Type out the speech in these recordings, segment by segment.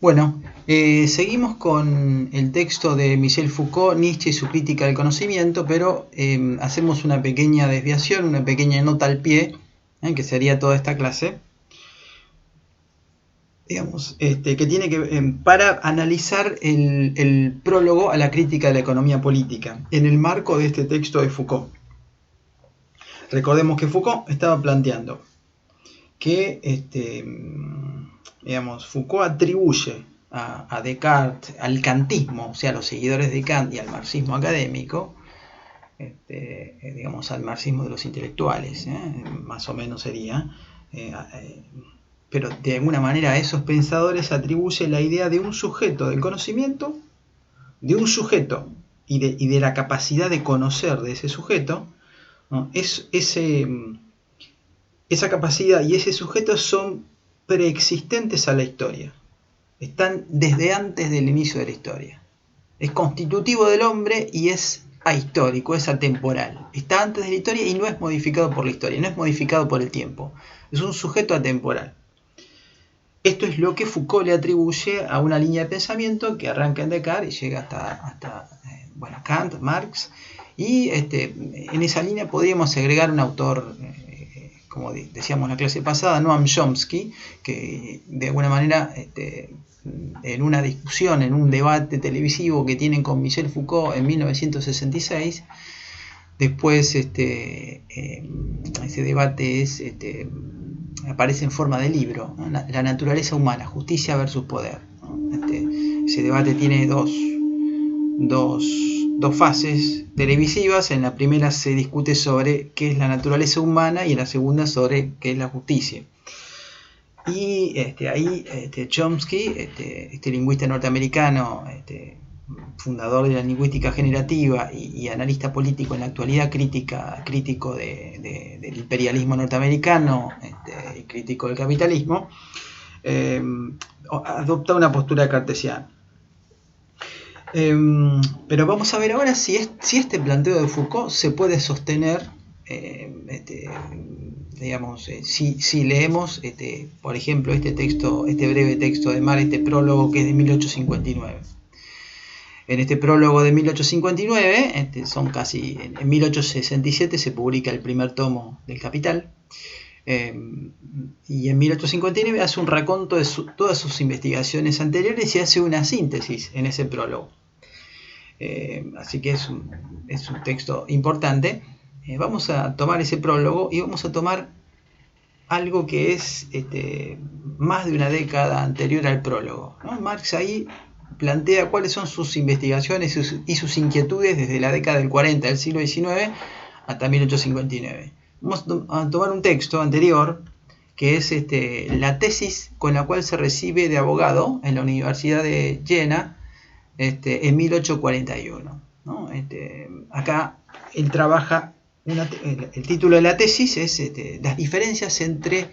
Bueno, seguimos con el texto de Michel Foucault, Nietzsche y su crítica del conocimiento, pero hacemos una pequeña desviación, una pequeña nota al pie, que sería toda esta clase, digamos, que tiene que para analizar el prólogo a la crítica de la economía política, en el marco de este texto de Foucault. Recordemos que Foucault estaba planteando que Foucault atribuye a Descartes, al kantismo, o sea, a los seguidores de Kant y al marxismo académico, al marxismo de los intelectuales, más o menos sería, pero de alguna manera a esos pensadores atribuye la idea de un sujeto del conocimiento, de un sujeto y de la capacidad de conocer de ese sujeto, ¿no? Esa capacidad y ese sujeto son preexistentes a la historia. Están desde antes del inicio de la historia. Es constitutivo del hombre y es ahistórico, es atemporal. Está antes de la historia y no es modificado por la historia, no es modificado por el tiempo. Es un sujeto atemporal. Esto es lo que Foucault le atribuye a una línea de pensamiento que arranca en Descartes y llega hasta Kant, Marx. Y en esa línea podríamos agregar un autor, como decíamos en la clase pasada, Noam Chomsky, que de alguna manera en una discusión, en un debate televisivo que tienen con Michel Foucault en 1966, después ese debate aparece en forma de libro, ¿no? La naturaleza humana, justicia versus poder, ¿no? Ese debate tiene dos fases televisivas. En la primera se discute sobre qué es la naturaleza humana y en la segunda sobre qué es la justicia. Y ahí Chomsky, este lingüista norteamericano, fundador de la lingüística generativa y analista político en la actualidad, crítico del imperialismo norteamericano y crítico del capitalismo, adopta una postura cartesiana. Pero vamos a ver ahora si este planteo de Foucault se puede sostener, si leemos, por ejemplo, este breve texto de Marx, este prólogo que es de 1859. En este prólogo de 1859, en 1867 se publica el primer tomo del Capital, y en 1859 hace un raconto de todas sus investigaciones anteriores y hace una síntesis en ese prólogo. Así que es un texto importante. Vamos a tomar ese prólogo y vamos a tomar algo que es más de una década anterior al prólogo, ¿no? Marx ahí plantea cuáles son sus investigaciones y sus inquietudes desde la década del 40 del siglo XIX hasta 1859. Vamos a tomar un texto anterior que es la tesis con la cual se recibe de abogado en la Universidad de Jena en 1841, ¿no? Acá él trabaja, el título de la tesis es las diferencias entre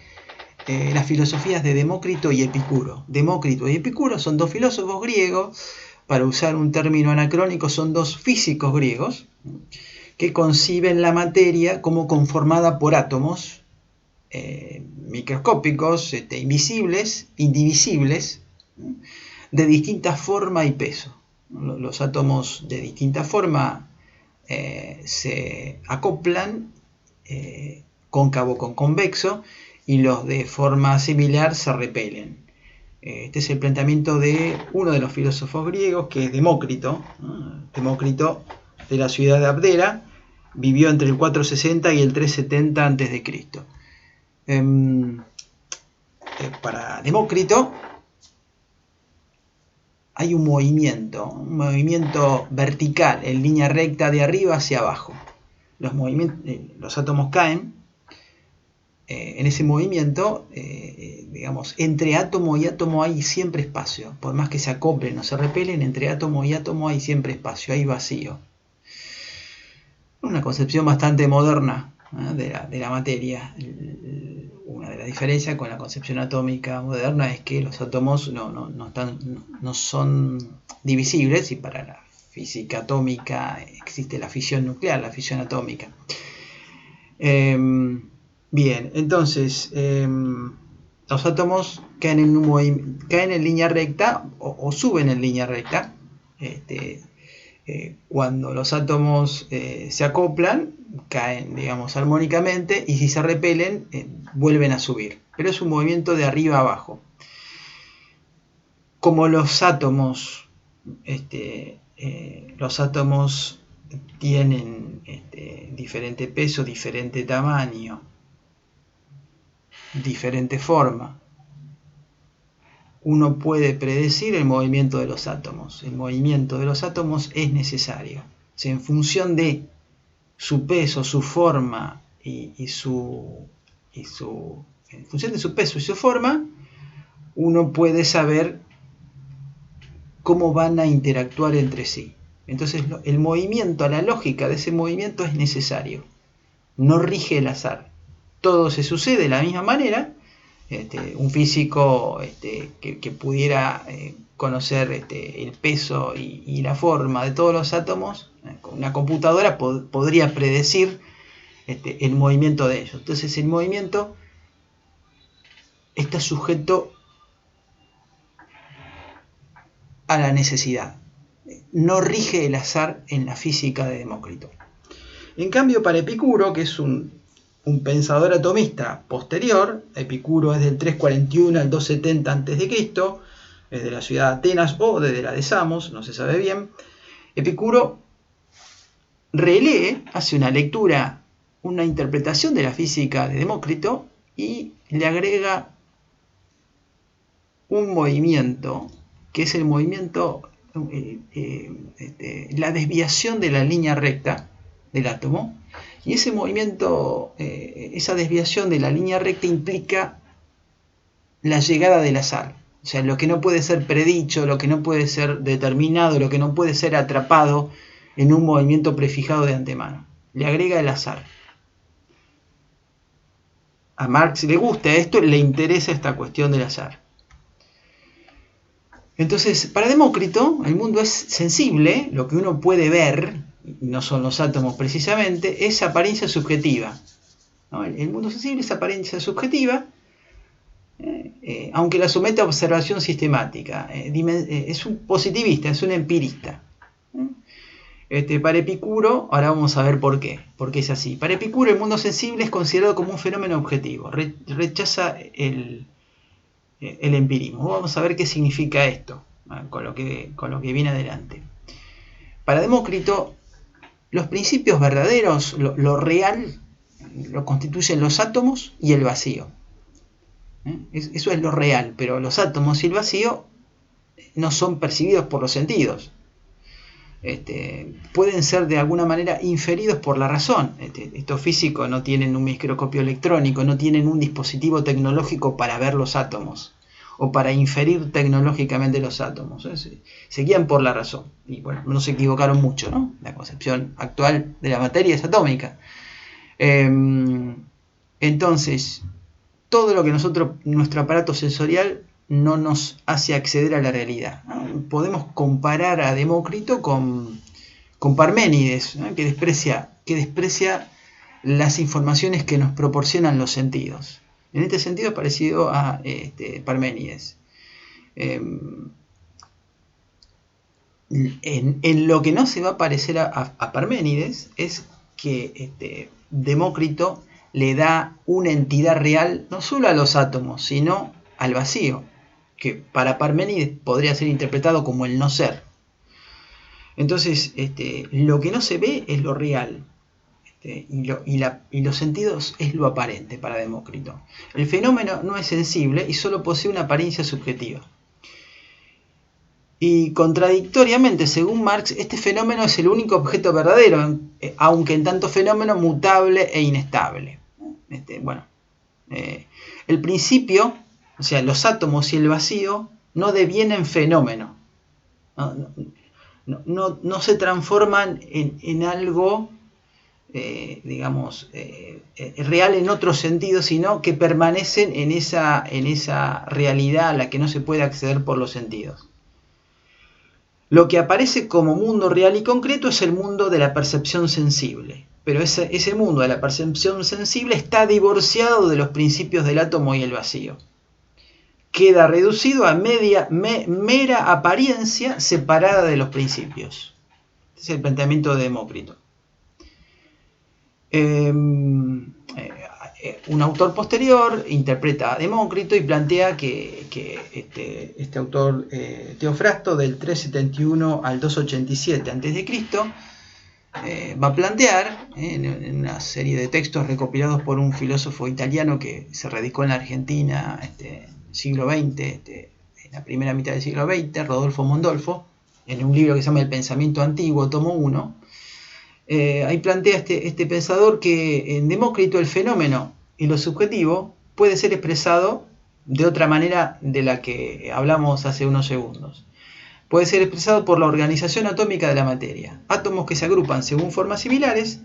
las filosofías de Demócrito y Epicuro. Demócrito y Epicuro son dos filósofos griegos, para usar un término anacrónico, son dos físicos griegos que conciben la materia como conformada por átomos microscópicos, invisibles, indivisibles, de distinta forma y peso. Los átomos de distinta forma se acoplan cóncavo con convexo, y los de forma similar se repelen. Este es el planteamiento de uno de los filósofos griegos, que es Demócrito. Demócrito, de la ciudad de Abdera, vivió entre el 460 y el 370 a.C. Para Demócrito hay un movimiento vertical, en línea recta de arriba hacia abajo. Los átomos caen. En ese movimiento, entre átomo y átomo hay siempre espacio. Por más que se acoplen o se repelen, entre átomo y átomo hay siempre espacio, hay vacío. Una concepción bastante moderna de la materia. Una de las diferencias con la concepción atómica moderna es que los átomos no son divisibles, y para la física atómica existe la fisión nuclear, la fisión atómica. Bien, entonces los átomos caen en línea recta o suben en línea recta. Cuando los átomos se acoplan, caen, digamos, armónicamente, y si se repelen, vuelven a subir. Pero es un movimiento de arriba a abajo. Como los átomos tienen diferente peso, diferente tamaño, diferente forma, uno puede predecir el movimiento de los átomos. El movimiento de los átomos es necesario. O sea, en función de su peso, su forma en función de su peso y su forma, uno puede saber cómo van a interactuar entre sí. Entonces, el movimiento, la lógica de ese movimiento es necesario. No rige el azar. Todo se sucede de la misma manera. Un físico que pudiera conocer el peso y la forma de todos los átomos, con una computadora podría predecir el movimiento de ellos. Entonces el movimiento está sujeto a la necesidad. No rige el azar en la física de Demócrito. En cambio, para Epicuro, que es un pensador atomista posterior, Epicuro es del 341 al 270 a.C., es de la ciudad de Atenas o desde la de Samos, no se sabe bien. Epicuro relee, hace una lectura, una interpretación de la física de Demócrito y le agrega un movimiento, que es el movimiento, la desviación de la línea recta del átomo. Y ese movimiento, esa desviación de la línea recta implica la llegada del azar. O sea, lo que no puede ser predicho, lo que no puede ser determinado, lo que no puede ser atrapado en un movimiento prefijado de antemano. Le agrega el azar. A Marx le gusta esto, le interesa esta cuestión del azar. Entonces, para Demócrito, el mundo es sensible, lo que uno puede ver, no son los átomos precisamente, es apariencia subjetiva. ¿No? El mundo sensible es apariencia subjetiva, aunque la somete a observación sistemática. Es un positivista, es un empirista. Para Epicuro, ahora vamos a ver por qué es así. Para Epicuro, el mundo sensible es considerado como un fenómeno objetivo, rechaza el empirismo. Vamos a ver qué significa esto, con lo que viene adelante. Para Demócrito, los principios verdaderos, lo real, lo constituyen los átomos y el vacío. Eso es lo real, pero los átomos y el vacío no son percibidos por los sentidos. Pueden ser de alguna manera inferidos por la razón. Estos físicos no tienen un microscopio electrónico, no tienen un dispositivo tecnológico para ver los átomos o para inferir tecnológicamente los átomos. Se guían por la razón. Y bueno, no se equivocaron mucho, ¿no? La concepción actual de la materia es atómica. Entonces, todo lo que nuestro aparato sensorial no nos hace acceder a la realidad, ¿no? Podemos comparar a Demócrito con Parménides, ¿no? que desprecia las informaciones que nos proporcionan los sentidos. En este sentido es parecido a Parménides. En lo que no se va a parecer a Parménides es que Demócrito le da una entidad real no solo a los átomos, sino al vacío, que para Parménides podría ser interpretado como el no ser. Entonces, lo que no se ve es lo real, y los sentidos es lo aparente para Demócrito. El fenómeno no es sensible y solo posee una apariencia subjetiva. Y contradictoriamente, según Marx, este fenómeno es el único objeto verdadero, aunque en tanto fenómeno mutable e inestable. El principio, o sea, los átomos y el vacío, no devienen fenómeno. No se transforman en algo, real en otro sentido, sino que permanecen en esa realidad a la que no se puede acceder por los sentidos. Lo que aparece como mundo real y concreto es el mundo de la percepción sensible, pero ese mundo de la percepción sensible está divorciado de los principios del átomo y el vacío. queda reducido a mera apariencia separada de los principios. Este es el planteamiento de Demócrito. Un autor posterior interpreta a Demócrito y plantea que este autor Teofrasto, del 371 al 287 a.C., va a plantear en una serie de textos recopilados por un filósofo italiano que se radicó en la Argentina siglo XX, en la primera mitad del siglo XX, Rodolfo Mondolfo, en un libro que se llama El Pensamiento Antiguo, tomo 1. Ahí plantea este pensador que en Demócrito el fenómeno y lo subjetivo puede ser expresado de otra manera de la que hablamos hace unos segundos. Puede ser expresado por la organización atómica de la materia. Átomos que se agrupan según formas similares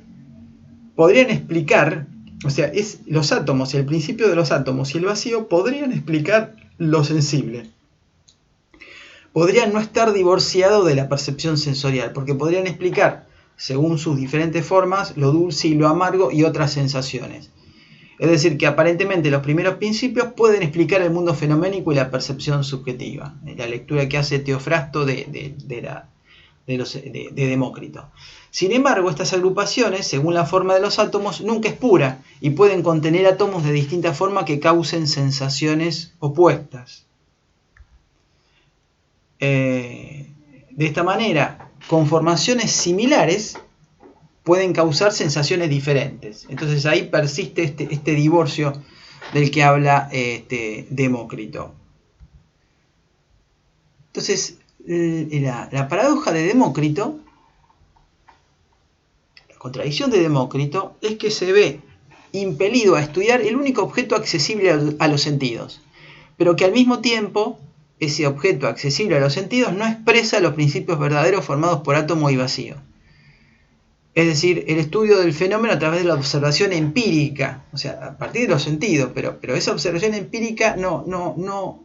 podrían explicar, o sea, los átomos y el principio de los átomos y el vacío podrían explicar lo sensible. Podrían no estar divorciados de la percepción sensorial, porque podrían explicar, según sus diferentes formas, lo dulce y lo amargo y otras sensaciones. Es decir, que aparentemente los primeros principios pueden explicar el mundo fenoménico y la percepción subjetiva. La lectura que hace Teofrasto de Demócrito. Sin embargo, estas agrupaciones, según la forma de los átomos, nunca es pura y pueden contener átomos de distinta forma que causen sensaciones opuestas. De esta manera, conformaciones similares pueden causar sensaciones diferentes. Entonces ahí persiste este divorcio del que habla Demócrito. Entonces, la paradoja de Demócrito, la contradicción de Demócrito, es que se ve impelido a estudiar el único objeto accesible a los sentidos, pero que al mismo tiempo ese objeto accesible a los sentidos no expresa los principios verdaderos formados por átomo y vacío. Es decir, el estudio del fenómeno a través de la observación empírica, o sea, a partir de los sentidos, pero esa observación empírica no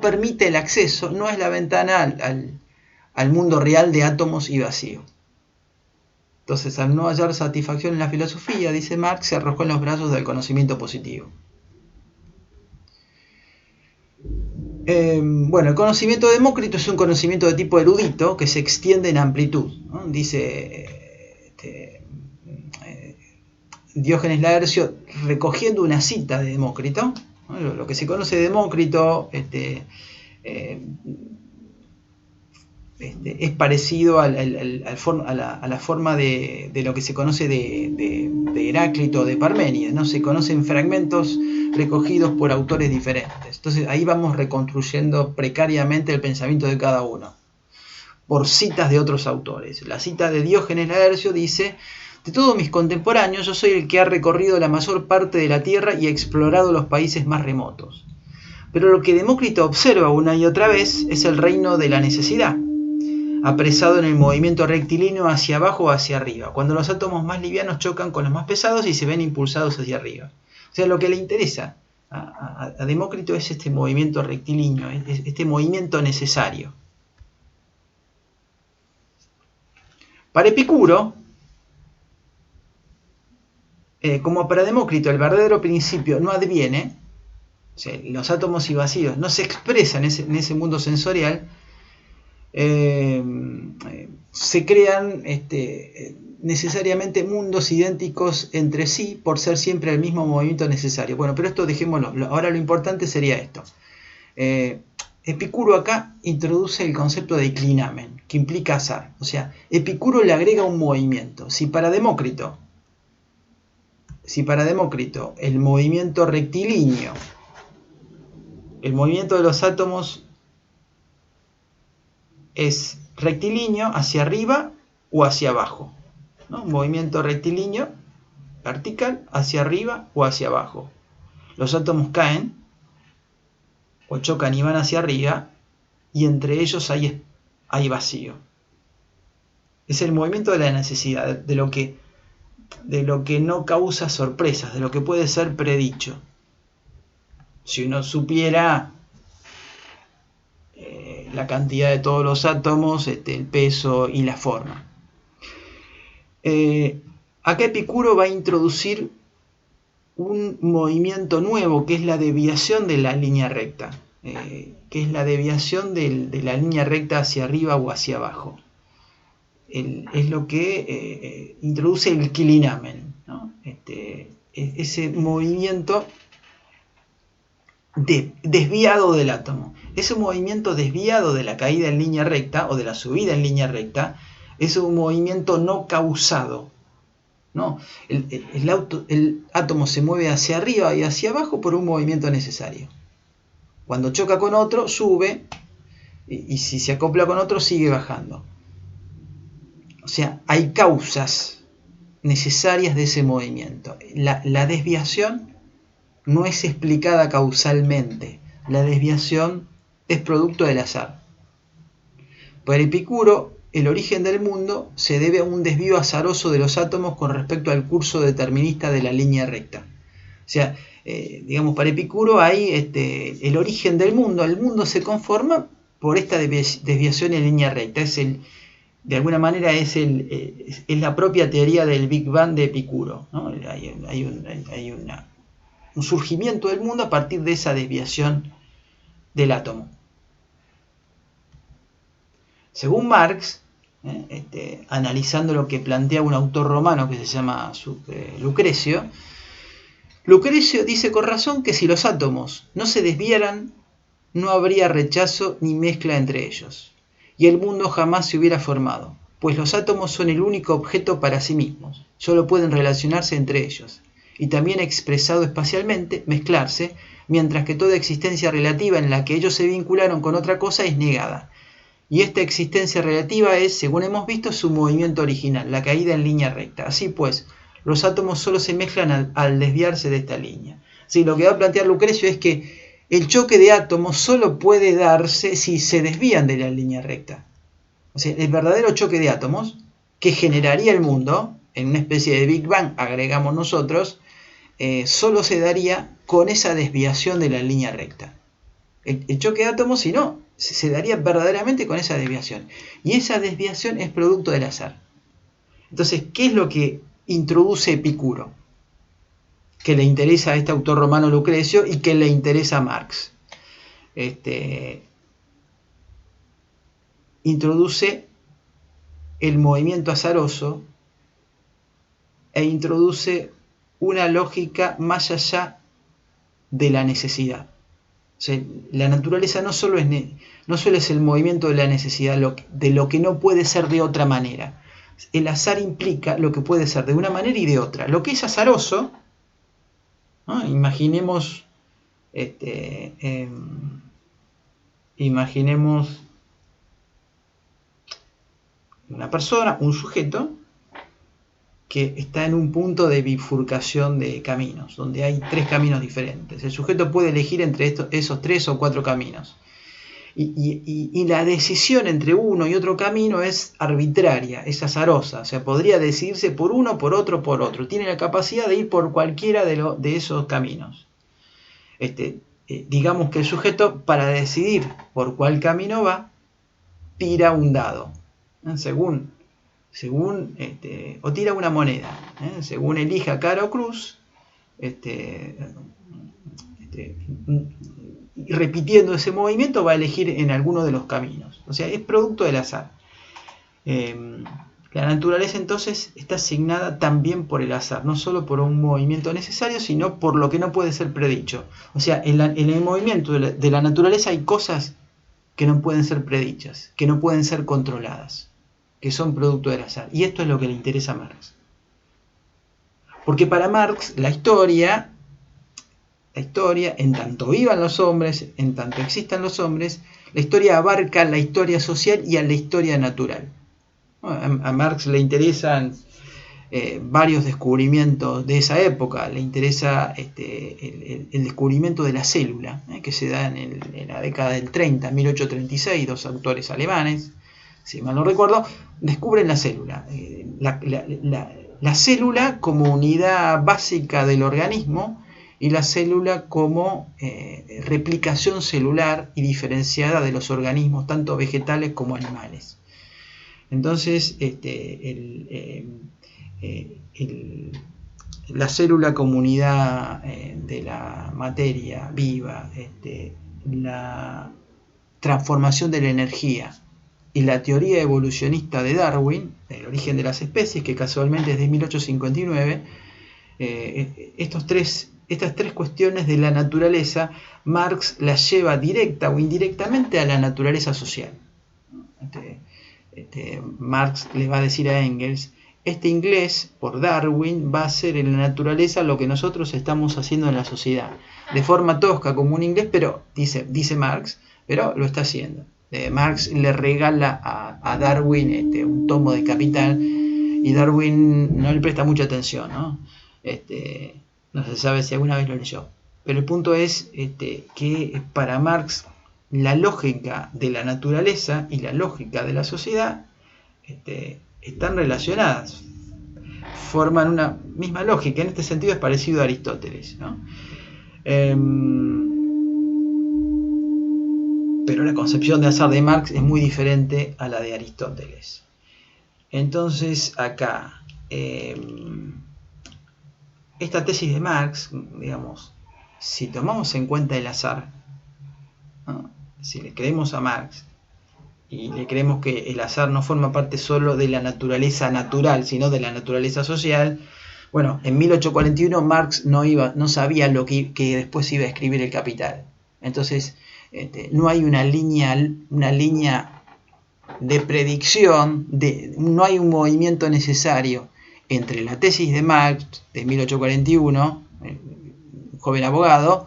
permite el acceso, no es la ventana al mundo real de átomos y vacío. Entonces, al no hallar satisfacción en la filosofía, dice Marx, se arrojó en los brazos del conocimiento positivo. Bueno, el conocimiento de Demócrito es un conocimiento de tipo erudito que se extiende en amplitud, ¿no? Dice Diógenes Laercio, recogiendo una cita de Demócrito, ¿no? Lo que se conoce de Demócrito es parecido a la forma de lo que se conoce de Heráclito o de Parménides, ¿no? Se conocen fragmentos recogidos por autores diferentes. Entonces ahí vamos reconstruyendo precariamente el pensamiento de cada uno, por citas de otros autores. La cita de Diógenes Laercio dice: de todos mis contemporáneos, yo soy el que ha recorrido la mayor parte de la tierra y ha explorado los países más remotos. Pero lo que Demócrito observa una y otra vez es el reino de la necesidad, apresado en el movimiento rectilíneo hacia abajo o hacia arriba, cuando los átomos más livianos chocan con los más pesados y se ven impulsados hacia arriba. O sea, lo que le interesa a Demócrito es este movimiento rectilíneo, este movimiento necesario. Para Epicuro, como para Demócrito el verdadero principio no adviene, o sea, los átomos y vacíos no se expresan en ese mundo sensorial, se crean necesariamente mundos idénticos entre sí por ser siempre el mismo movimiento necesario. Bueno, pero esto dejémoslo. Ahora lo importante sería esto. Epicuro acá introduce el concepto de clinamen, que implica azar. O sea, Epicuro le agrega un movimiento. Si para Demócrito el movimiento rectilíneo, el movimiento de los átomos es rectilíneo hacia arriba o hacia abajo, ¿no? Un movimiento rectilíneo vertical hacia arriba o hacia abajo. Los átomos caen o chocan y van hacia arriba, y entre ellos hay vacío. Es el movimiento de la necesidad, de lo que no causa sorpresas, de lo que puede ser predicho. Si uno supiera la cantidad de todos los átomos, el peso y la forma. Acá Epicuro va a introducir un movimiento nuevo, que es la desviación de la línea recta, que es la desviación de la línea recta hacia arriba o hacia abajo. Es lo que introduce el Kilinamen, ¿no? Ese movimiento desviado del átomo. Ese movimiento desviado de la caída en línea recta o de la subida en línea recta es un movimiento no causado. No, el átomo se mueve hacia arriba y hacia abajo por un movimiento necesario. Cuando choca con otro, sube, y si se acopla con otro, sigue bajando. O sea, hay causas necesarias de ese movimiento. La desviación no es explicada causalmente. La desviación es producto del azar. Para Epicuro, el origen del mundo se debe a un desvío azaroso de los átomos con respecto al curso determinista de la línea recta. O sea, digamos, para Epicuro hay el origen del mundo. El mundo se conforma por esta desviación en línea recta. De alguna manera es la propia teoría del Big Bang de Epicuro, ¿no? Hay un surgimiento del mundo a partir de esa desviación del átomo. Según Marx, analizando lo que plantea un autor romano que se llama Lucrecio, Lucrecio dice con razón que si los átomos no se desviaran, no habría rechazo ni mezcla entre ellos, y el mundo jamás se hubiera formado, pues los átomos son el único objeto para sí mismos, solo pueden relacionarse entre ellos, y también expresado espacialmente, mezclarse, mientras que toda existencia relativa en la que ellos se vincularon con otra cosa es negada. Y esta existencia relativa es, según hemos visto, su movimiento original, la caída en línea recta. Así pues, los átomos solo se mezclan al desviarse de esta línea. Sí, lo que va a plantear Lucrecio es que el choque de átomos solo puede darse si se desvían de la línea recta. O sea, el verdadero choque de átomos que generaría el mundo, en una especie de Big Bang, agregamos nosotros, solo se daría con esa desviación de la línea recta. El choque de átomos, si no, se daría verdaderamente con esa desviación. Y esa desviación es producto del azar. Entonces, ¿qué es lo que introduce Epicuro? Que le interesa a este autor romano Lucrecio y que le interesa a Marx. Introduce el movimiento azaroso e introduce una lógica más allá de la necesidad. O sea, la naturaleza no solo es el movimiento de la necesidad, de lo que no puede ser de otra manera. El azar implica lo que puede ser de una manera y de otra. Lo que es azaroso, ¿no? Imaginemos una persona, un sujeto, que está en un punto de bifurcación de caminos, donde hay 3 caminos diferentes. El sujeto puede elegir entre esos 3 o 4 caminos. Y la decisión entre uno y otro camino es arbitraria, es azarosa. O sea, podría decidirse por uno, por otro, por otro. Tiene la capacidad de ir por cualquiera de esos caminos. Digamos que el sujeto, para decidir por cuál camino va, tira un dado. O tira una moneda, según elija cara o cruz, y repitiendo ese movimiento va a elegir en alguno de los caminos. O sea, es producto del azar. La naturaleza entonces está asignada también por el azar, no solo por un movimiento necesario, sino por lo que no puede ser predicho. O sea, en el movimiento de la naturaleza hay cosas que no pueden ser predichas, que no pueden ser controladas, que son producto del azar. Y esto es lo que le interesa a Marx. Porque para Marx la historia, en tanto vivan los hombres, en tanto existan los hombres, la historia abarca la historia social y a la historia natural. A Marx le interesan varios descubrimientos de esa época. Le interesa el descubrimiento de la célula, que se da en la década del 30, 1836, 2 autores alemanes, si mal no recuerdo, descubren la célula. La célula como unidad básica del organismo y la célula como replicación celular y diferenciada de los organismos, tanto vegetales como animales. Entonces, la célula comunidad de la materia viva, la transformación de la energía y la teoría evolucionista de Darwin, el origen de las especies, que casualmente es de 1859, estas tres cuestiones de la naturaleza, Marx las lleva directa o indirectamente a la naturaleza social. Marx le va a decir a Engels: este inglés, por Darwin, va a hacer en la naturaleza lo que nosotros estamos haciendo en la sociedad. De forma tosca, como un inglés, pero dice Marx, pero lo está haciendo. Marx le regala a Darwin un tomo de Capital, y Darwin no le presta mucha atención, ¿no? No se sabe si alguna vez lo leyó. Pero el punto es que para Marx la lógica de la naturaleza y la lógica de la sociedad están relacionadas, forman una misma lógica. En este sentido es parecido a Aristóteles, ¿no? Pero la concepción de azar de Marx es muy diferente a la de Aristóteles. Entonces acá, esta tesis de Marx, digamos, si tomamos en cuenta el azar, ¿no? Si le creemos a Marx y le creemos que el azar no forma parte solo de la naturaleza natural, sino de la naturaleza social, bueno, en 1841 Marx no sabía lo que después iba a escribir el Capital. Entonces, no hay una línea de predicción, no hay un movimiento necesario entre la tesis de Marx de 1841, un joven abogado,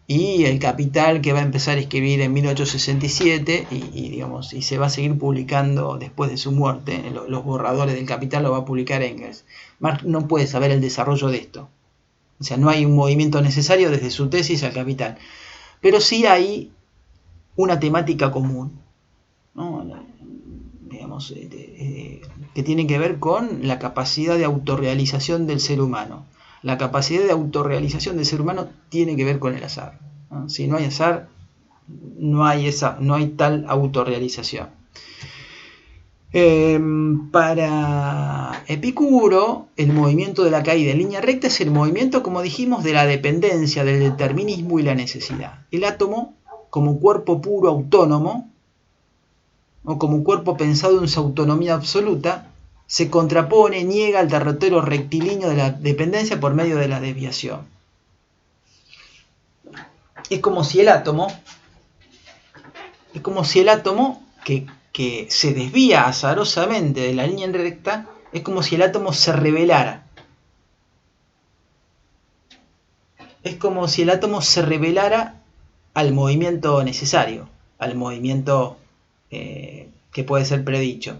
y el Capital, que va a empezar a escribir en 1867 y se va a seguir publicando después de su muerte. Los borradores del Capital lo va a publicar Engels. Marx no puede saber el desarrollo de esto. O sea, no hay un movimiento necesario desde su tesis al Capital. Pero sí hay una temática común, ¿no? Digamos, que tiene que ver con la capacidad de autorrealización del ser humano. La capacidad de autorrealización del ser humano tiene que ver con el azar, ¿no? Si no hay azar, no hay tal autorrealización. Para Epicuro, el movimiento de la caída en línea recta es el movimiento, como dijimos, de la dependencia, del determinismo y la necesidad. El átomo, como cuerpo puro autónomo, o como cuerpo pensado en su autonomía absoluta, se contrapone, niega el derrotero rectilíneo de la dependencia por medio de la desviación. Es como si el átomo que se desvía azarosamente de la línea recta, es como si el átomo se rebelara. Es como si el átomo se rebelara al movimiento necesario, al movimiento que puede ser predicho.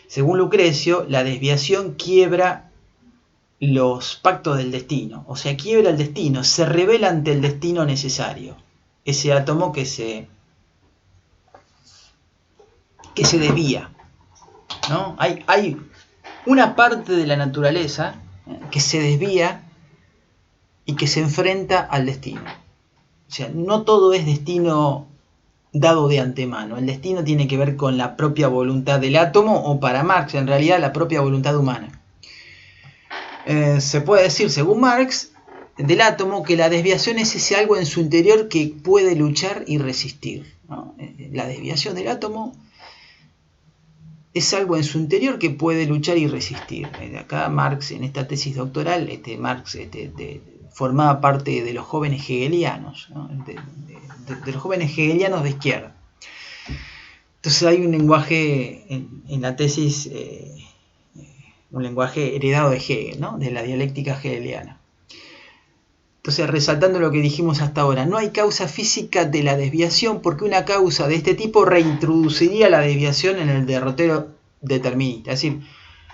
Según Lucrecio, la desviación quiebra los pactos del destino, o sea, quiebra el destino, se revela ante el destino necesario, ese átomo que se desvía, ¿no? Hay una parte de la naturaleza que se desvía y que se enfrenta al destino. O sea, no todo es destino dado de antemano. El destino tiene que ver con la propia voluntad del átomo, o para Marx, en realidad, la propia voluntad humana. Se puede decir, según Marx, del átomo, que la desviación es ese algo en su interior que puede luchar y resistir, ¿no? La desviación del átomo es algo en su interior que puede luchar y resistir. Acá Marx, en esta tesis doctoral, Marx formaba parte de los jóvenes hegelianos, ¿no? de los jóvenes hegelianos de izquierda. Entonces hay un lenguaje en la tesis, un lenguaje heredado de Hegel, ¿no? De la dialéctica hegeliana. Entonces, resaltando lo que dijimos hasta ahora, no hay causa física de la desviación, porque una causa de este tipo reintroduciría la desviación en el derrotero determinista. Es decir,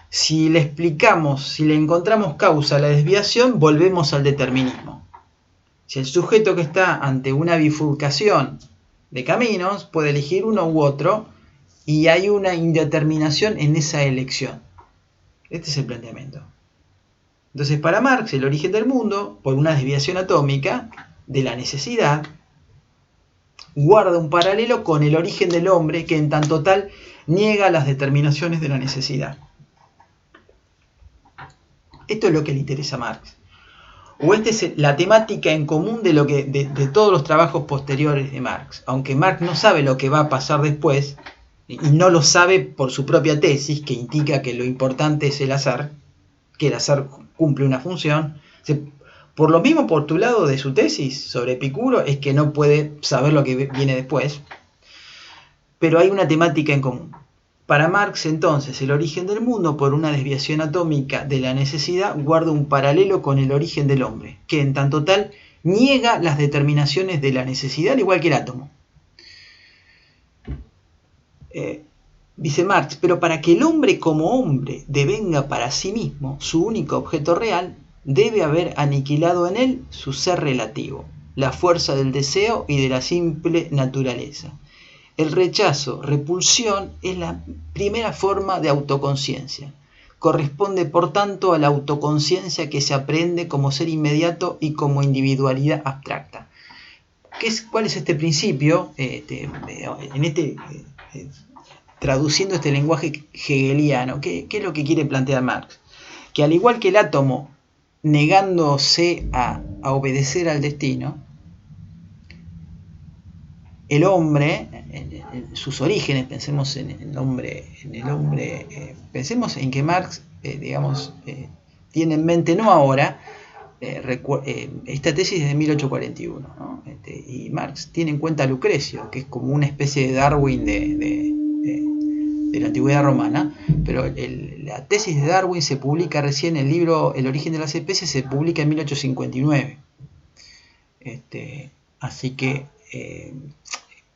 si le encontramos causa a la desviación, volvemos al determinismo. Si el sujeto que está ante una bifurcación de caminos puede elegir uno u otro, y hay una indeterminación en esa elección. Este es el planteamiento. Entonces, para Marx, el origen del mundo, por una desviación atómica de la necesidad, guarda un paralelo con el origen del hombre, que en tanto tal niega las determinaciones de la necesidad. Esto es lo que le interesa a Marx. O esta es la temática en común de todos los trabajos posteriores de Marx. Aunque Marx no sabe lo que va a pasar después, y no lo sabe por su propia tesis, que indica que lo importante es el azar, que el azar cumple una función. Por lo mismo postulado de su tesis sobre Epicuro es que no puede saber lo que viene después. Pero hay una temática en común. Para Marx, entonces, el origen del mundo, por una desviación atómica de la necesidad, guarda un paralelo con el origen del hombre, que en tanto tal niega las determinaciones de la necesidad, al igual que el átomo. Dice Marx, pero para que el hombre como hombre devenga para sí mismo su único objeto real, debe haber aniquilado en él su ser relativo, la fuerza del deseo y de la simple naturaleza. El rechazo, repulsión, es la primera forma de autoconciencia. Corresponde, por tanto, a la autoconciencia que se aprende como ser inmediato y como individualidad abstracta. ¿Cuál es este principio? Traduciendo este lenguaje hegeliano, ¿qué es lo que quiere plantear Marx? Que al igual que el átomo, negándose a obedecer al destino, el hombre, en sus orígenes, pensemos en el hombre, pensemos en que Marx, tiene en mente, no ahora, esta tesis es de 1841, ¿no? Y Marx tiene en cuenta a Lucrecio, que es como una especie de Darwin de la antigüedad romana, pero la tesis de Darwin se publica recién, el libro El origen de las especies se publica en 1859. Así que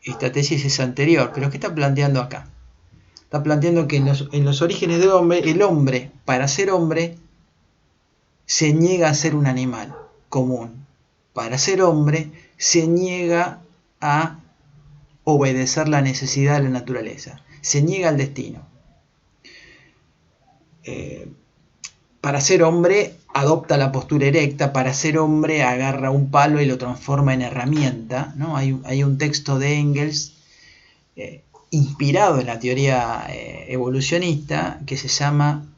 esta tesis es anterior, pero ¿qué está planteando acá? Está planteando que en los orígenes del hombre, el hombre, para ser hombre, se niega a ser un animal común. Para ser hombre, se niega a obedecer la necesidad de la naturaleza. Se niega al destino. Para ser hombre, adopta la postura erecta. Para ser hombre, agarra un palo y lo transforma en herramienta, ¿no? Hay un texto de Engels inspirado en la teoría evolucionista que se llama,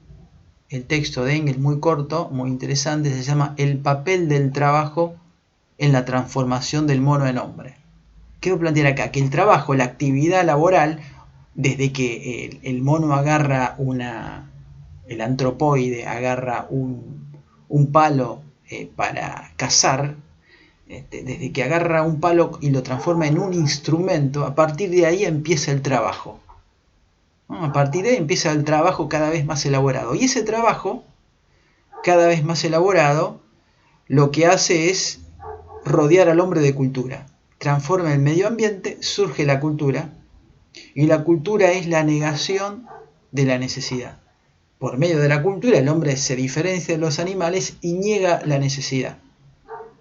el texto de Engels, muy corto, muy interesante, se llama El papel del trabajo en la transformación del mono en hombre. Quiero plantear acá que el trabajo, la actividad laboral, desde que el mono agarra el antropoide agarra un palo para cazar, desde que agarra un palo y lo transforma en un instrumento, a partir de ahí empieza el trabajo. A partir de ahí empieza el trabajo cada vez más elaborado. Y ese trabajo, cada vez más elaborado, lo que hace es rodear al hombre de cultura. Transforma el medio ambiente, surge la cultura, y la cultura es la negación de la necesidad. Por medio de la cultura el hombre se diferencia de los animales y niega la necesidad.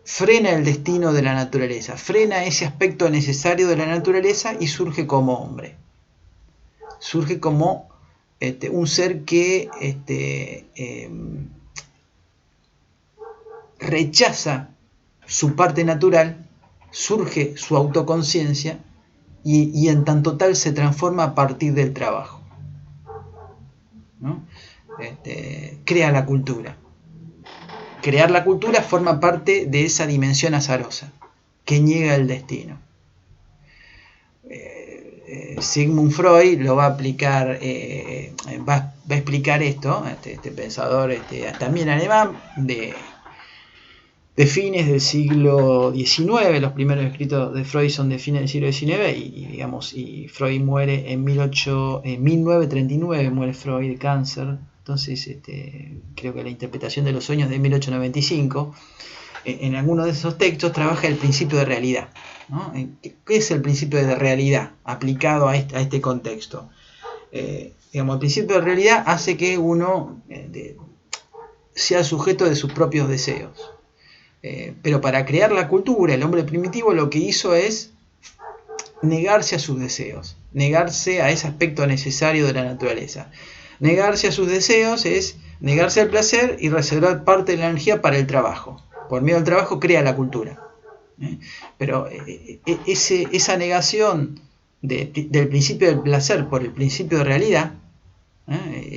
Frena el destino de la naturaleza, frena ese aspecto necesario de la naturaleza y surge como hombre. Surge como un ser que rechaza su parte natural, surge su autoconciencia y en tanto tal se transforma a partir del trabajo, ¿no? Crea la cultura. Crear la cultura forma parte de esa dimensión azarosa que niega el destino. Sigmund Freud lo va a aplicar, va a explicar esto, este pensador también alemán de fines del siglo XIX. Los primeros escritos de Freud son de fines del siglo XIX y Freud muere en 1939, muere Freud de cáncer. Entonces creo que la interpretación de los sueños de 1895, en alguno de esos textos trabaja el principio de realidad, ¿no? ¿Qué es el principio de realidad aplicado a este contexto? El principio de realidad hace que uno sea sujeto de sus propios deseos. Pero para crear la cultura, el hombre primitivo lo que hizo es negarse a sus deseos, negarse a ese aspecto necesario de la naturaleza. Negarse a sus deseos es negarse al placer y reservar parte de la energía para el trabajo. Por medio del trabajo crea la cultura. Pero esa negación del principio del placer por el principio de realidad,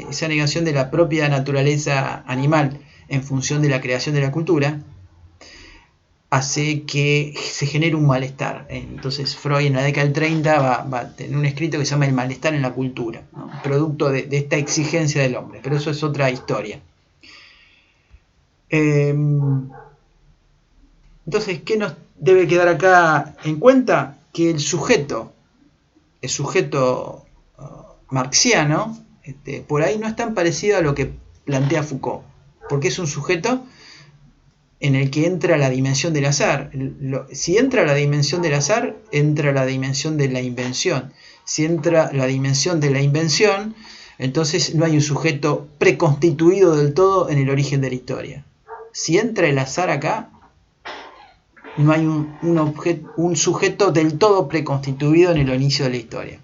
esa negación de la propia naturaleza animal en función de la creación de la cultura, hace que se genere un malestar. Entonces Freud en la década del 30 va a tener un escrito que se llama El malestar en la cultura, ¿no? Producto de esta exigencia del hombre, pero eso es otra historia. Entonces, ¿qué nos debe quedar acá en cuenta? Que el sujeto marxiano, por ahí no es tan parecido a lo que plantea Foucault, porque es un sujeto en el que entra la dimensión del azar. Si entra la dimensión del azar, entra la dimensión de la invención. Si entra la dimensión de la invención, entonces no hay un sujeto preconstituido del todo en el origen de la historia. Si entra el azar acá, no hay un sujeto del todo preconstituido en el inicio de la historia.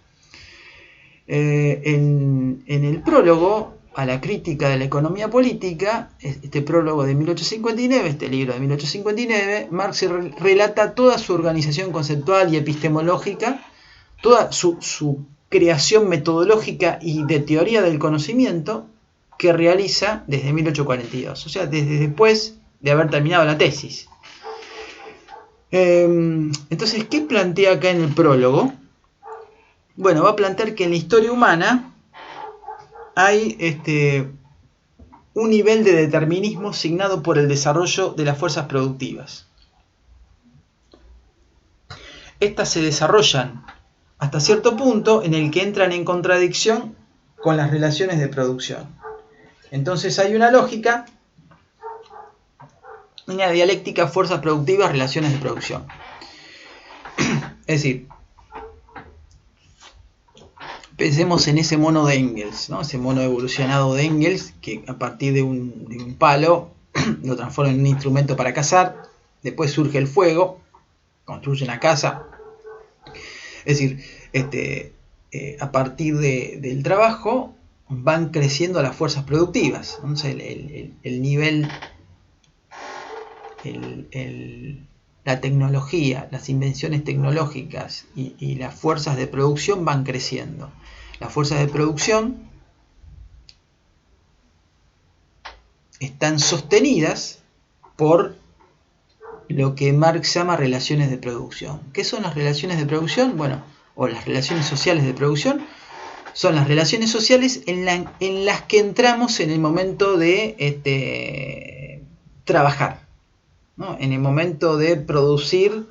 En el prólogo a la crítica de la economía política, este prólogo de 1859, este libro de 1859, Marx relata toda su organización conceptual y epistemológica, toda su creación metodológica y de teoría del conocimiento que realiza desde 1842, o sea, desde después de haber terminado la tesis. Entonces, ¿qué plantea acá en el prólogo? Bueno, va a plantear que en la historia humana hay un nivel de determinismo signado por el desarrollo de las fuerzas productivas. Estas se desarrollan hasta cierto punto en el que entran en contradicción con las relaciones de producción. Entonces hay una lógica, una dialéctica, fuerzas productivas, relaciones de producción. Es decir, pensemos en ese mono de Engels, ¿no? Ese mono evolucionado de Engels, que a partir de un palo lo transforma en un instrumento para cazar, después surge el fuego, construye una casa. Es decir, a partir del trabajo van creciendo las fuerzas productivas. Entonces el nivel, la tecnología, las invenciones tecnológicas y las fuerzas de producción van creciendo. Las fuerzas de producción están sostenidas por lo que Marx llama relaciones de producción. ¿Qué son las relaciones de producción? Bueno, o las relaciones sociales de producción, son las relaciones sociales en las que entramos en el momento de trabajar, ¿no? En el momento de reproducir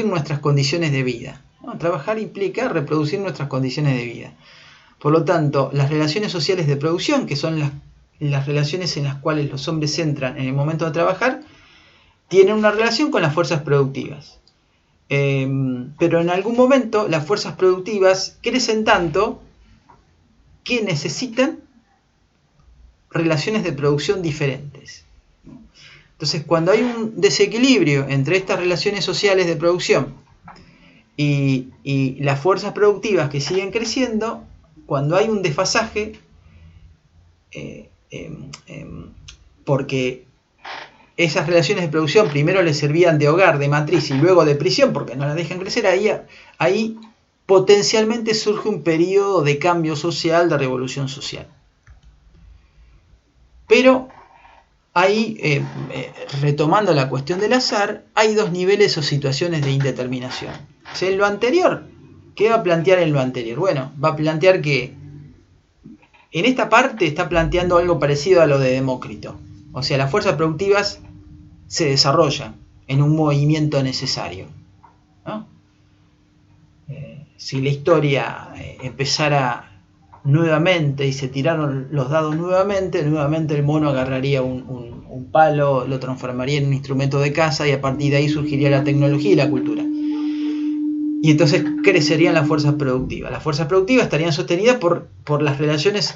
nuestras condiciones de vida, ¿no? Trabajar implica reproducir nuestras condiciones de vida. Por lo tanto, las relaciones sociales de producción, que son las relaciones en las cuales los hombres entran en el momento de trabajar, tienen una relación con las fuerzas productivas. Pero en algún momento las fuerzas productivas crecen tanto que necesitan relaciones de producción diferentes. Entonces, cuando hay un desequilibrio entre estas relaciones sociales de producción y las fuerzas productivas que siguen creciendo, cuando hay un desfasaje, porque esas relaciones de producción primero les servían de hogar, de matriz y luego de prisión porque no las dejan crecer, ahí potencialmente surge un periodo de cambio social, de revolución social. Pero ahí, retomando la cuestión del azar, hay dos niveles o situaciones de indeterminación. O sea, en lo anterior, ¿qué va a plantear en lo anterior? Bueno, va a plantear que en esta parte está planteando algo parecido a lo de Demócrito. O sea, las fuerzas productivas se desarrollan en un movimiento necesario, ¿no? Si la historia empezara nuevamente y se tiraron los dados nuevamente el mono agarraría un palo, lo transformaría en un instrumento de caza y a partir de ahí surgiría la tecnología y la cultura. Y entonces crecerían las fuerzas productivas. Las fuerzas productivas estarían sostenidas por las relaciones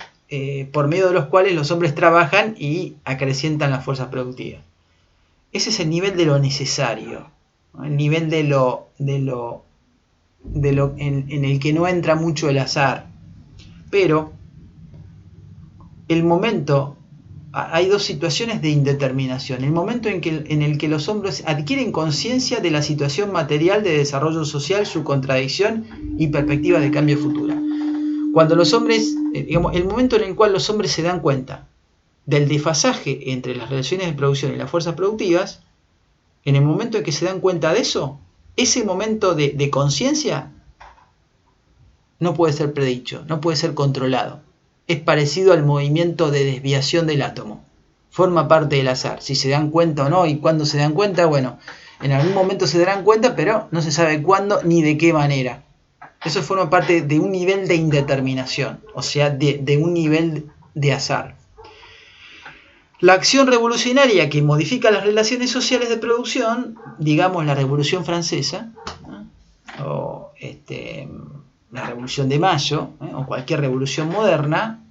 por medio de los cuales los hombres trabajan y acrecientan las fuerzas productivas. Ese es el nivel de lo necesario, ¿no? El nivel de lo en el que no entra mucho el azar. Pero el momento, hay dos situaciones de indeterminación. El momento en el que los hombres adquieren conciencia de la situación material de desarrollo social, su contradicción y perspectiva de cambio futuro. Cuando los hombres, el momento en el cual los hombres se dan cuenta del desfasaje entre las relaciones de producción y las fuerzas productivas, En el momento en que se dan cuenta de eso, ese momento de conciencia no puede ser predicho, no puede ser controlado. Es parecido al movimiento de desviación del átomo. Forma parte del azar. Si se dan cuenta o no y cuándo se dan cuenta, bueno, en algún momento se darán cuenta, pero no se sabe cuándo ni de qué manera. Eso forma parte de un nivel de indeterminación, o sea, de un nivel de azar. La acción revolucionaria que modifica las relaciones sociales de producción, digamos la Revolución Francesa, ¿no? O la Revolución de Mayo, o cualquier revolución moderna,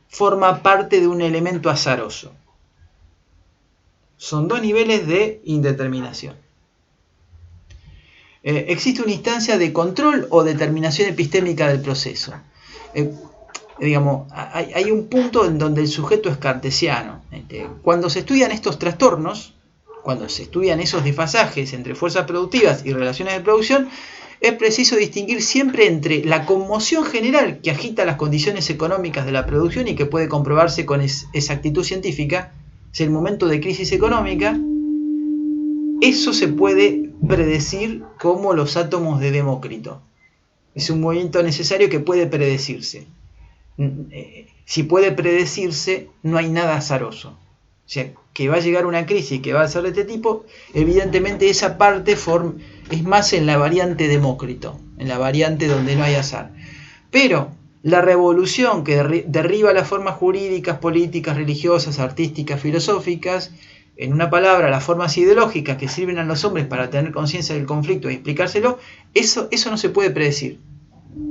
forma parte de un elemento azaroso. Son dos niveles de indeterminación. Existe una instancia de control o determinación epistémica del proceso. Digamos, hay un punto en donde el sujeto es cartesiano. Cuando se estudian estos trastornos, cuando se estudian esos desfasajes entre fuerzas productivas y relaciones de producción, es preciso distinguir siempre entre la conmoción general que agita las condiciones económicas de la producción y que puede comprobarse con exactitud científica, es el momento de crisis económica. Eso se puede predecir como los átomos de Demócrito. Es un movimiento necesario que puede predecirse. Si puede predecirse, no hay nada azaroso. O sea, que va a llegar una crisis que va a ser de este tipo, evidentemente esa parte es más en la variante Demócrito, en la variante donde no hay azar. Pero la revolución que derriba las formas jurídicas, políticas, religiosas, artísticas, filosóficas, en una palabra, las formas ideológicas que sirven a los hombres para tener conciencia del conflicto y explicárselo, eso no se puede predecir.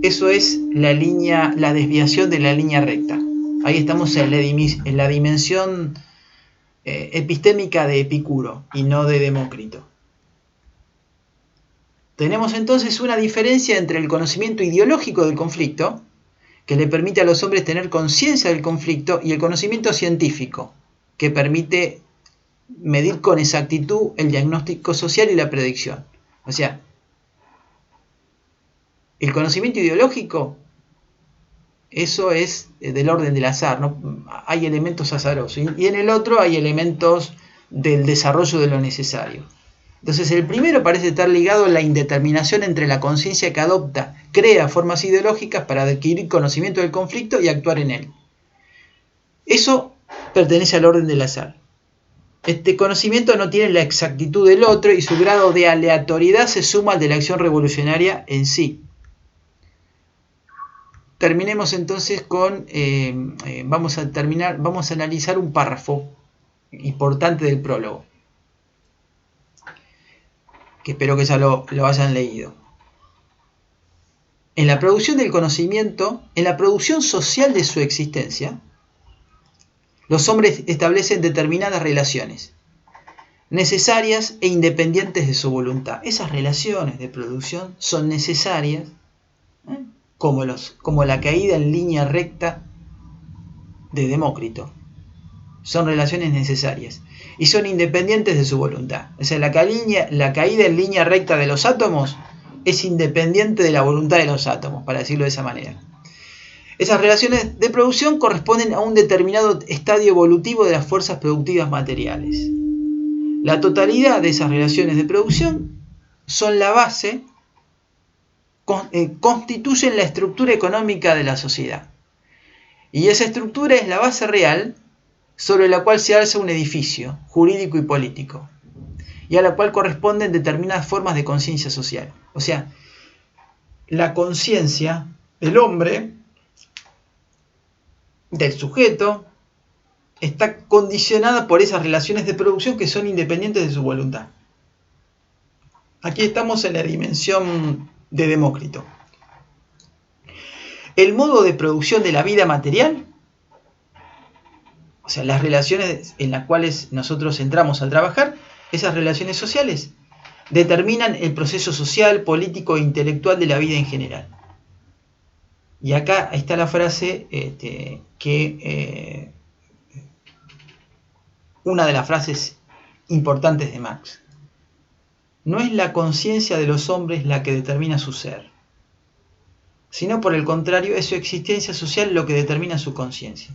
Eso es la desviación de la línea recta. Ahí estamos en la dimensión epistémica de Epicuro y no de Demócrito. Tenemos entonces una diferencia entre el conocimiento ideológico del conflicto, que le permite a los hombres tener conciencia del conflicto, y el conocimiento científico, que permite medir con exactitud el diagnóstico social y la predicción. O sea, el conocimiento ideológico, eso es del orden del azar, ¿no? Hay elementos azarosos, y en el otro hay elementos del desarrollo de lo necesario. Entonces el primero parece estar ligado a la indeterminación entre la conciencia que adopta, crea formas ideológicas para adquirir conocimiento del conflicto y actuar en él. Eso pertenece al orden del azar. Este conocimiento no tiene la exactitud del otro y su grado de aleatoriedad se suma al de la acción revolucionaria en sí. Terminemos entonces con, vamos a analizar un párrafo importante del prólogo, que espero que ya lo hayan leído. En la producción del conocimiento, en la producción social de su existencia, los hombres establecen determinadas relaciones, necesarias e independientes de su voluntad. Esas relaciones de producción son necesarias, como la caída en línea recta de Demócrito. Son relaciones necesarias y son independientes de su voluntad. O sea, la caída en línea recta de los átomos es independiente de la voluntad de los átomos, para decirlo de esa manera. Esas relaciones de producción corresponden a un determinado estadio evolutivo de las fuerzas productivas materiales. La totalidad de esas relaciones de producción son la base, constituyen la estructura económica de la sociedad. Y esa estructura es la base real sobre la cual se alza un edificio jurídico y político, y a la cual corresponden determinadas formas de conciencia social. O sea, la conciencia del hombre, del sujeto, está condicionada por esas relaciones de producción que son independientes de su voluntad. Aquí estamos en la dimensión de Demócrito. El modo de producción de la vida material, o sea, las relaciones en las cuales nosotros entramos al trabajar, esas relaciones sociales determinan el proceso social, político e intelectual de la vida en general. Y acá está la frase una de las frases importantes de Marx. No es la conciencia de los hombres la que determina su ser, sino por el contrario, es su existencia social lo que determina su conciencia.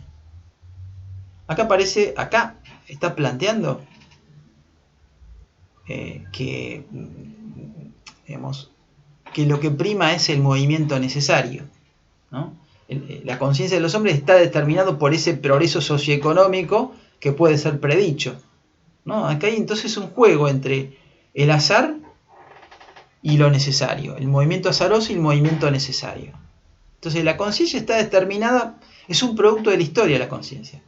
Acá está planteando digamos, que lo que prima es el movimiento necesario, ¿no? La conciencia de los hombres está determinado por ese progreso socioeconómico que puede ser predicho, ¿no? Acá hay entonces un juego entre el azar y lo necesario, el movimiento azaroso y el movimiento necesario. Entonces la conciencia está determinada, es un producto de la historia la conciencia.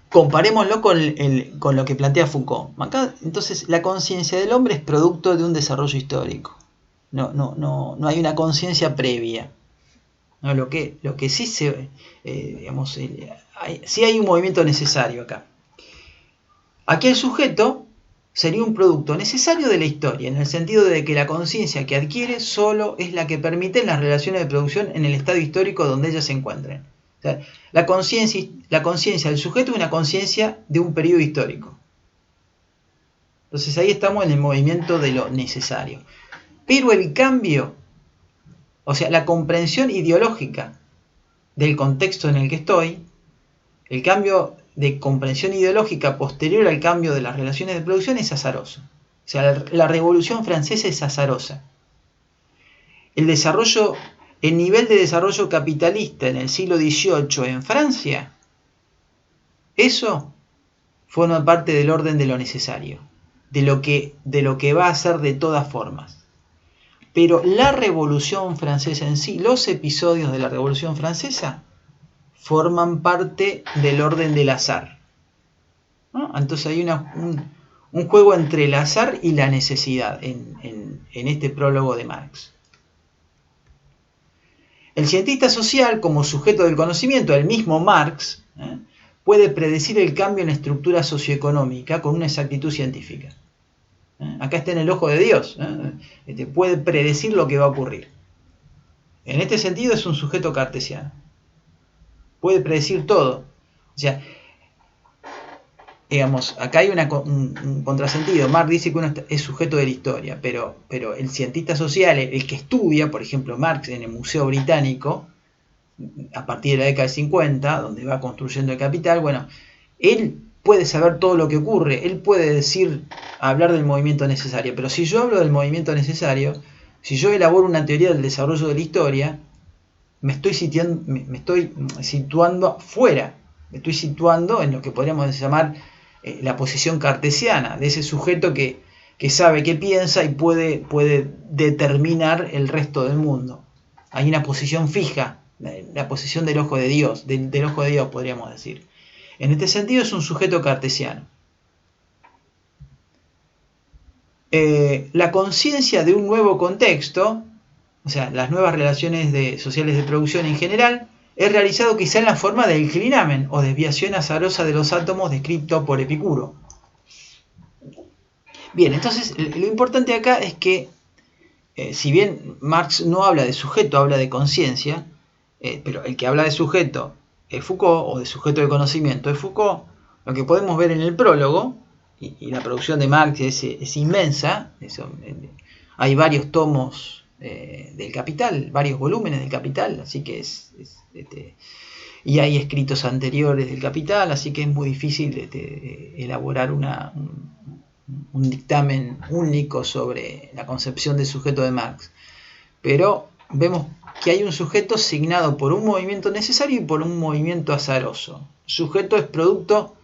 Comparémoslo con lo que plantea Foucault. Acá, entonces, la conciencia del hombre es producto de un desarrollo histórico. No hay una conciencia previa. No, lo que sí sí hay un movimiento necesario acá. Aquí el sujeto sería un producto necesario de la historia, en el sentido de que la conciencia que adquiere solo es la que permite las relaciones de producción en el estado histórico donde ellas se encuentren. O sea, la conciencia del sujeto es una conciencia de un periodo histórico. Entonces ahí estamos en el movimiento de lo necesario. Pero el cambio, o sea, la comprensión ideológica del contexto en el que estoy, el cambio de comprensión ideológica posterior al cambio de las relaciones de producción es azaroso. O sea, la Revolución Francesa es azarosa. El nivel de desarrollo capitalista en el siglo XVIII en Francia, eso forma parte del orden de lo necesario, de lo que va a ser de todas formas. Pero la Revolución Francesa en sí, los episodios de la Revolución Francesa, forman parte del orden del azar, ¿no? Entonces hay un juego entre el azar y la necesidad en este prólogo de Marx. El cientista social, como sujeto del conocimiento, el mismo Marx, puede predecir el cambio en la estructura socioeconómica con una exactitud científica. Acá está en el ojo de Dios. Puede predecir lo que va a ocurrir. En este sentido es un sujeto cartesiano. Puede predecir todo. O sea, digamos, acá hay un contrasentido. Marx dice que uno es sujeto de la historia, pero el cientista social, el que estudia, por ejemplo, Marx en el Museo Británico, a partir de la década de 50, donde va construyendo el Capital, bueno, él puede saber todo lo que ocurre, él puede hablar del movimiento necesario, pero si yo hablo del movimiento necesario, si yo elaboro una teoría del desarrollo de la historia, me estoy situando fuera, me estoy situando en lo que podríamos llamar la posición cartesiana, de ese sujeto que sabe, que piensa y puede determinar el resto del mundo. Hay una posición fija, la posición del ojo de Dios, del ojo de Dios podríamos decir. En este sentido es un sujeto cartesiano. La conciencia de un nuevo contexto, o sea, las nuevas relaciones sociales de producción en general, es realizado quizá en la forma del clinamen o desviación azarosa de los átomos descrito por Epicuro. Bien, entonces lo importante acá es que si bien Marx no habla de sujeto, habla de conciencia, pero el que habla de sujeto es Foucault, o de sujeto de conocimiento es Foucault. Lo que podemos ver en el prólogo, y la producción de Marx es inmensa, hay varios tomos del Capital, varios volúmenes del Capital, así que y hay escritos anteriores del Capital, así que es muy difícil elaborar un dictamen único sobre la concepción del sujeto de Marx. Pero vemos que hay un sujeto signado por un movimiento necesario y por un movimiento azaroso. El sujeto es producto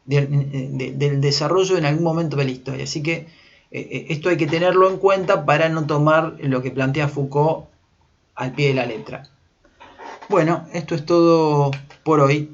del desarrollo en algún momento de la historia. Así que esto hay que tenerlo en cuenta para no tomar lo que plantea Foucault al pie de la letra. Bueno, esto es todo por hoy.